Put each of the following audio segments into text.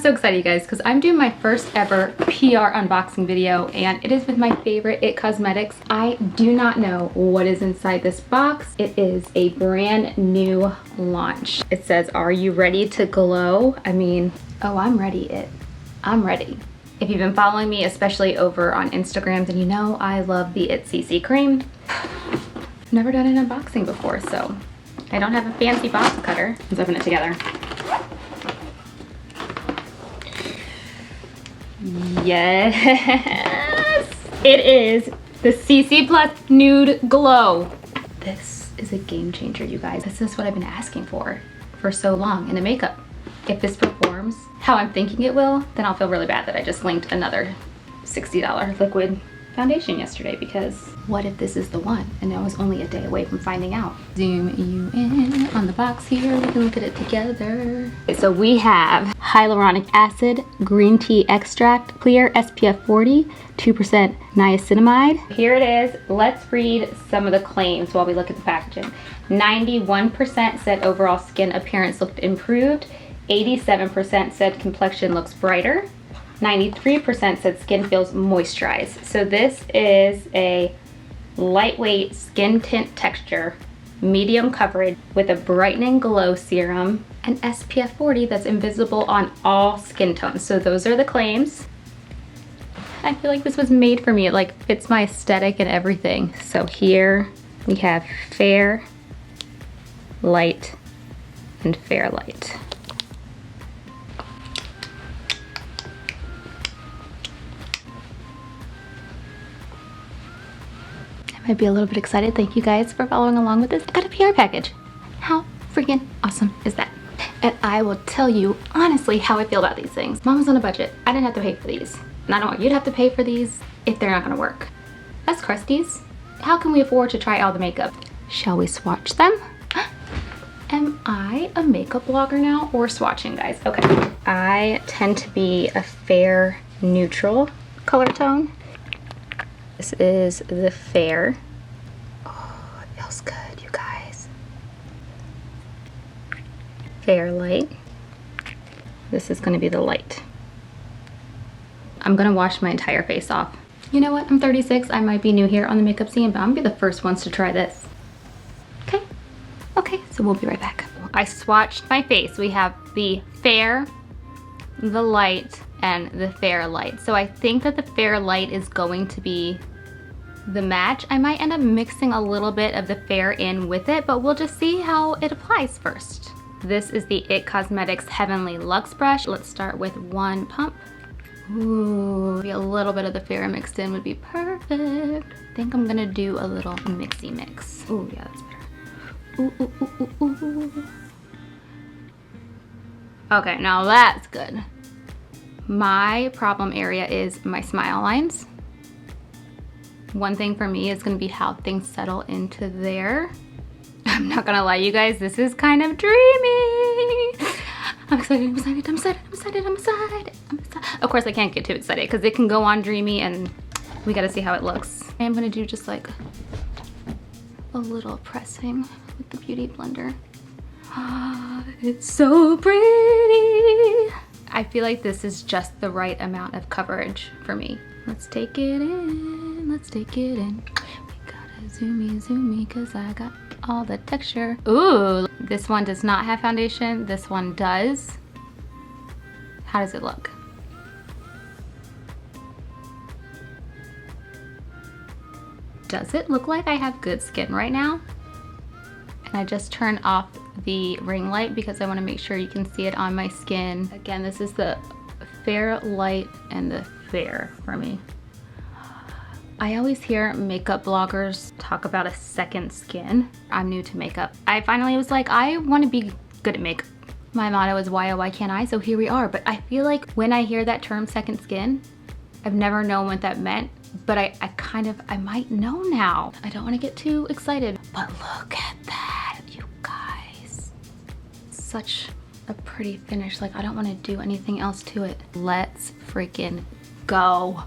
so excited, you guys, because I'm doing my first ever PR unboxing video, and it is with my favorite IT Cosmetics. I do not know what is inside this box. It is a brand new launch. It says, "Are you ready to glow?" I mean, oh, I'm ready, I'm ready. If you've been following me, especially over on Instagram, then you know I love the IT CC cream. I've never done an unboxing before, so I don't have a fancy box cutter. Let's open it together. Yes, it is the CC Plus Nude Glow. This is a game changer, you guys. This is what I've been asking for so long in a makeup. If this performs how I'm thinking it will, then I'll feel really bad that I just linked another $60 liquid foundation yesterday, because what if this is the one and I was only a day away from finding out? Zoom you in on the box here. We can look at it together. Okay, so we have hyaluronic acid, green tea extract, clear SPF 40, 2% niacinamide. Here it is. Let's read some of the claims while we look at the packaging. 91% said overall skin appearance looked improved. 87% said complexion looks brighter. 93% said skin feels moisturized. So this is a lightweight skin tint texture, medium coverage with a brightening glow serum, and SPF 40 that's invisible on all skin tones. So those are the claims. I feel like this was made for me. It like fits my aesthetic and everything. So here we have fair, light, and fair light. Might be a little bit excited. Thank you guys for following along with this. I got a PR package. How freaking awesome is that? And I will tell you honestly how I feel about these things. Mom was on a budget. I didn't have to pay for these. And I don't want you to have to pay for these if they're not gonna work. As crusties, how can we afford to try all the makeup? Shall we swatch them? Am I a makeup blogger now or swatching, guys? Okay. I tend to be a fair neutral color tone. This is the fair. Oh, it feels good, you guys. Fair light. This is gonna be the light. I'm gonna wash my entire face off. You know what, I'm 36, I might be new here on the makeup scene, but I'm gonna be the first ones to try this. Okay, okay, so we'll be right back. I swatched my face. We have the fair, the light, and the fair light. So I think that the fair light is going to be the match. I might end up mixing a little bit of the fair in with it, but we'll just see how it applies first. This is the IT Cosmetics Heavenly Luxe Brush. Let's start with one pump. Ooh, maybe a little bit of the fair mixed in would be perfect. I think I'm gonna do a little mixy mix. Ooh, yeah, that's better. Ooh, ooh, ooh, ooh, ooh. Okay, now that's good. My problem area is my smile lines. One thing for me is gonna be how things settle into there. I'm not gonna lie, you guys, this is kind of dreamy. I'm excited, I'm excited, I'm excited, I'm excited, I'm excited, I'm excited. Of course, I can't get too excited because it can go on dreamy and we gotta see how it looks. I'm gonna do just like a little pressing with the Beauty Blender. It's so pretty. I feel like this is just the right amount of coverage for me. Let's take it in, let's take it in. We gotta zoomy, cause I got all the texture. Ooh, this one does not have foundation, this one does. How does it look? Does it look like I have good skin right now? And I just turned off the ring light because I want to make sure you can see it on my skin. Again, this is the fair light and the fair for me. I always hear makeup bloggers talk about a second skin. I'm new to makeup. I finally was like, I want to be good at makeup. My motto is why, oh, why can't I? So here we are. But I feel like when I hear that term second skin, I've never known what that meant, but I might know now. I don't want to get too excited, but look at that, you guys. Such a pretty finish. Like, I don't want to do anything else to it. Let's freaking go.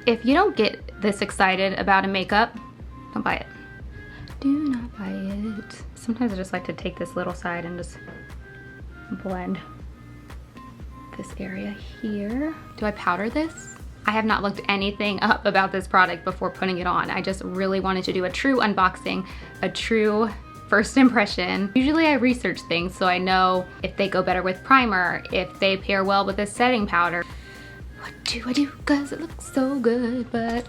If you don't get this excited about a makeup, don't buy it. Do not buy it. Sometimes I just like to take this little side and just blend this area here. Do I powder this? I have not looked anything up about this product before putting it on. I just really wanted to do a true unboxing, a true first impression. Usually I research things so I know if they go better with primer, if they pair well with a setting powder. What do I do? Cause it looks so good, but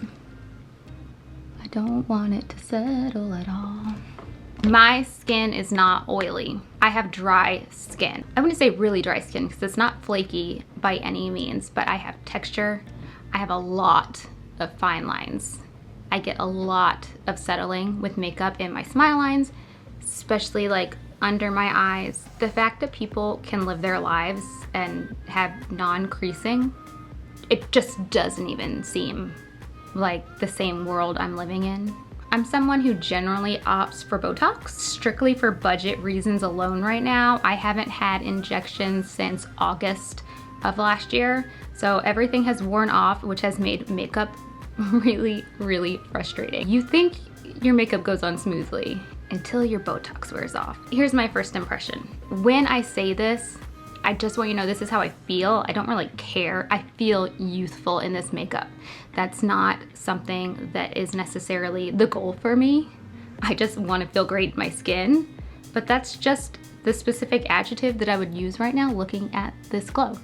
I don't want it to settle at all. My skin is not oily. I have dry skin. I wouldn't say really dry skin because it's not flaky by any means, but I have texture. I have a lot of fine lines. I get a lot of settling with makeup in my smile lines, especially like under my eyes. The fact that people can live their lives and have non-creasing, it just doesn't even seem like the same world I'm living in. I'm someone who generally opts for Botox, strictly for budget reasons alone right now. I haven't had injections since August of last year, so everything has worn off, which has made makeup really, really frustrating. You think your makeup goes on smoothly until your Botox wears off. Here's my first impression. When I say this, I just want you to know this is how I feel. I don't really care. I feel youthful in this makeup. That's not something that is necessarily the goal for me. I just want to feel great in my skin, but that's just the specific adjective that I would use right now looking at this glow.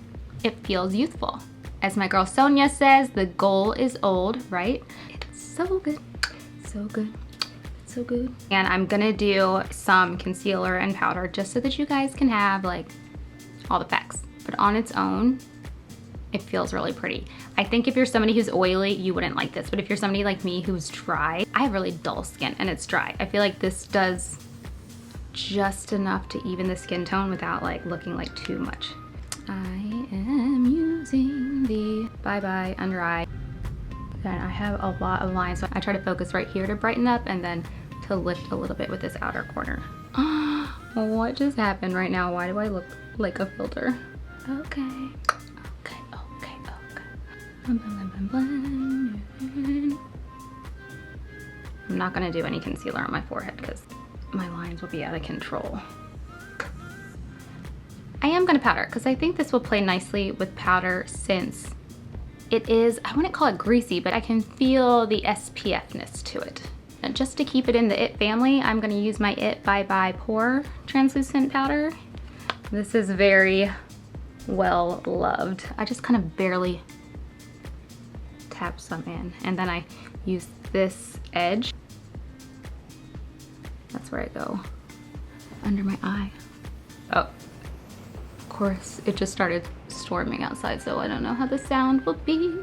It feels youthful. As my girl Sonia says, the goal is old, right? It's so good, so good, so good. And I'm gonna do some concealer and powder just so that you guys can have like all the facts. But on its own, it feels really pretty. I think if you're somebody who's oily, you wouldn't like this. But if you're somebody like me who's dry, I have really dull skin and it's dry. I feel like this does just enough to even the skin tone without like looking like too much. I am using the Bye Bye Under Eye. Then I have a lot of lines, so I try to focus right here to brighten up and then to lift a little bit with this outer corner. What just happened right now? Why do I look like a filter? Okay. I'm not gonna do any concealer on my forehead because my lines will be out of control. I am gonna powder because I think this will play nicely with powder since it is, I wouldn't call it greasy, but I can feel the SPF-ness to it. And just to keep it in the IT family, I'm gonna use my IT Bye Bye Pore translucent powder. This is very well loved. I just kind of barely tap some in, and then I use this edge. That's where I go under my eye. Oh, of course, it just started storming outside, so I don't know how the sound will be.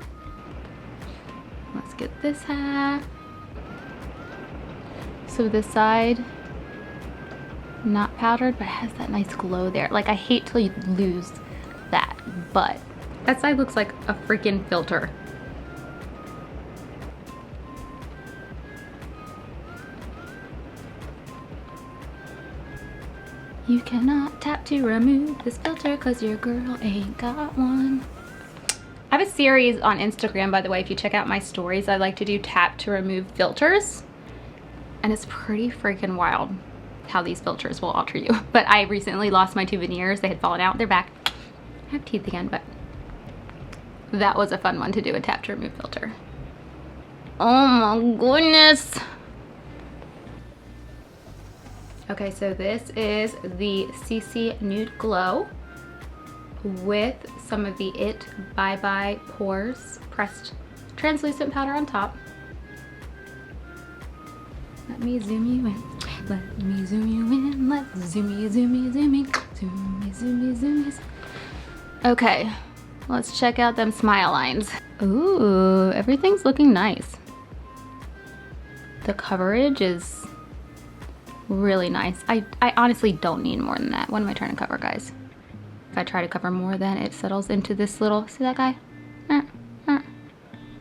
Let's get this half. So this side, not powdered, but it has that nice glow there. Like, I hate to lose that, but that side looks like a freaking filter. You cannot tap to remove this filter cause your girl ain't got one. I have a series on Instagram, by the way. If you check out my stories, I like to do tap to remove filters. And it's pretty freaking wild how these filters will alter you. But I recently lost my 2 veneers. They had fallen out. They're back. I have teeth again, but that was a fun one to do, a tap to remove filter. Oh my goodness. Okay, so this is the CC Nude Glow with some of the IT Bye Bye Pores pressed translucent powder on top. Let me zoom you in. Let me zoom you in. Let's zoom you, zoom you, zoom you, zoom you, zoom you, zoom you. Okay, let's check out them smile lines. Ooh, everything's looking nice. The coverage is really nice. I honestly don't need more than that. What am I trying to cover, guys? If I try to cover more, then it settles into this little, see that guy?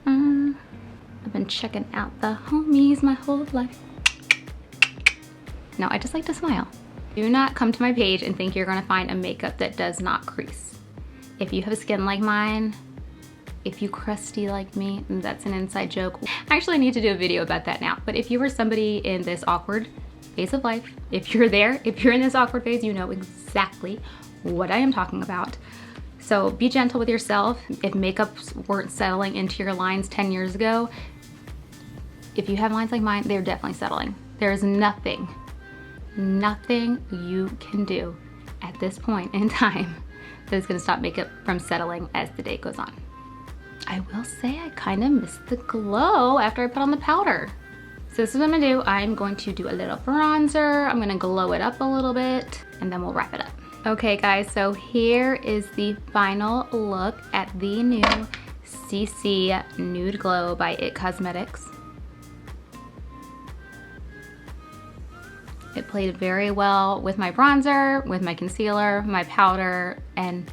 I've been checking out the homies my whole life. No, I just like to smile. Do not come to my page and think you're gonna find a makeup that does not crease. If you have skin like mine, if you crusty like me, that's an inside joke. I actually need to do a video about that now. But if you were somebody in this awkward phase of life. If you're there, if you're in this awkward phase, you know exactly what I am talking about. So be gentle with yourself. If makeups weren't settling into your lines 10 years ago, if you have lines like mine, they're definitely settling. There's nothing you can do at this point in time that is gonna stop makeup from settling as the day goes on. I will say I kind of missed the glow after I put on the powder. So this is what I'm gonna do. I'm going to do a little bronzer. I'm gonna glow it up a little bit and then we'll wrap it up. Okay guys, so here is the final look at the new CC Nude Glow by IT Cosmetics. It played very well with my bronzer, with my concealer, my powder, and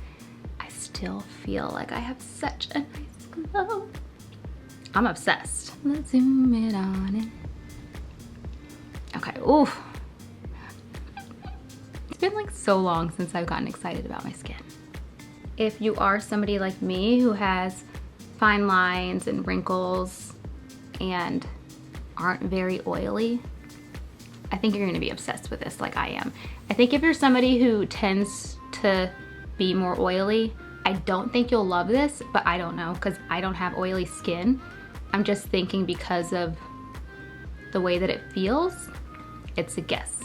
I still feel like I have such a nice glow. I'm obsessed. Let's zoom it on in. Okay, oof. It's been like so long since I've gotten excited about my skin. If you are somebody like me who has fine lines and wrinkles and aren't very oily, I think you're gonna be obsessed with this like I am. I think if you're somebody who tends to be more oily, I don't think you'll love this, but I don't know because I don't have oily skin. I'm just thinking because of the way that it feels, it's a guess.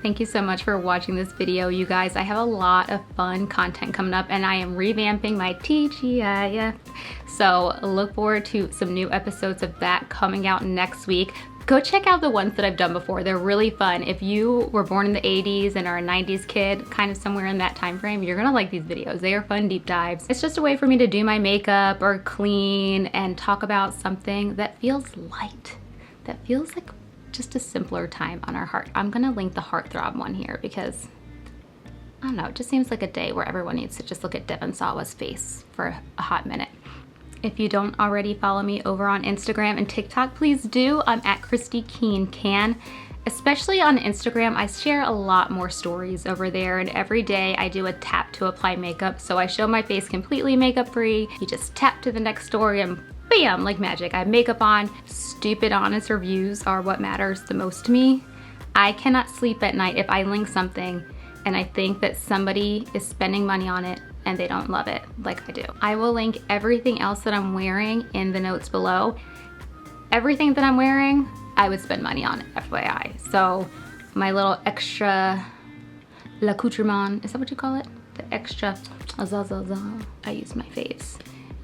Thank you so much for watching this video, you guys. I have a lot of fun content coming up and I am revamping my TGIF. So look forward to some new episodes of that coming out next week. Go check out the ones that I've done before. They're really fun. If you were born in the 80s and are a 90s kid, kind of somewhere in that time frame, you're gonna like these videos. They are fun deep dives. It's just a way for me to do my makeup or clean and talk about something that feels light, that feels like just a simpler time on our heart. I'm gonna link the Heartthrob one here because, I don't know, it just seems like a day where everyone needs to just look at Devon Sawa's face for a hot minute. If you don't already follow me over on Instagram and TikTok, please do. I'm at Christy Keane Can. Especially on Instagram, I share a lot more stories over there, and every day I do a tap to apply makeup. So I show my face completely makeup free. You just tap to the next story and bam, like magic, I have makeup on. Stupid honest reviews are what matters the most to me. I cannot sleep at night if I link something and I think that somebody is spending money on it and they don't love it like I do. I will link everything else that I'm wearing in the notes below. Everything that I'm wearing, I would spend money on, FYI. So my little extra l'accoutrement, is that what you call it? The extra, I use my faves.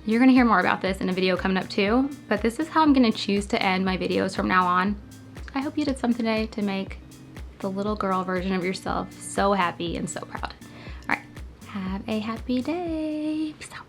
You're gonna hear more about this in a video coming up too, but this is how I'm gonna choose to end my videos from now on. I hope you did something today to make the little girl version of yourself so happy and so proud. All right, have a happy day. Peace out.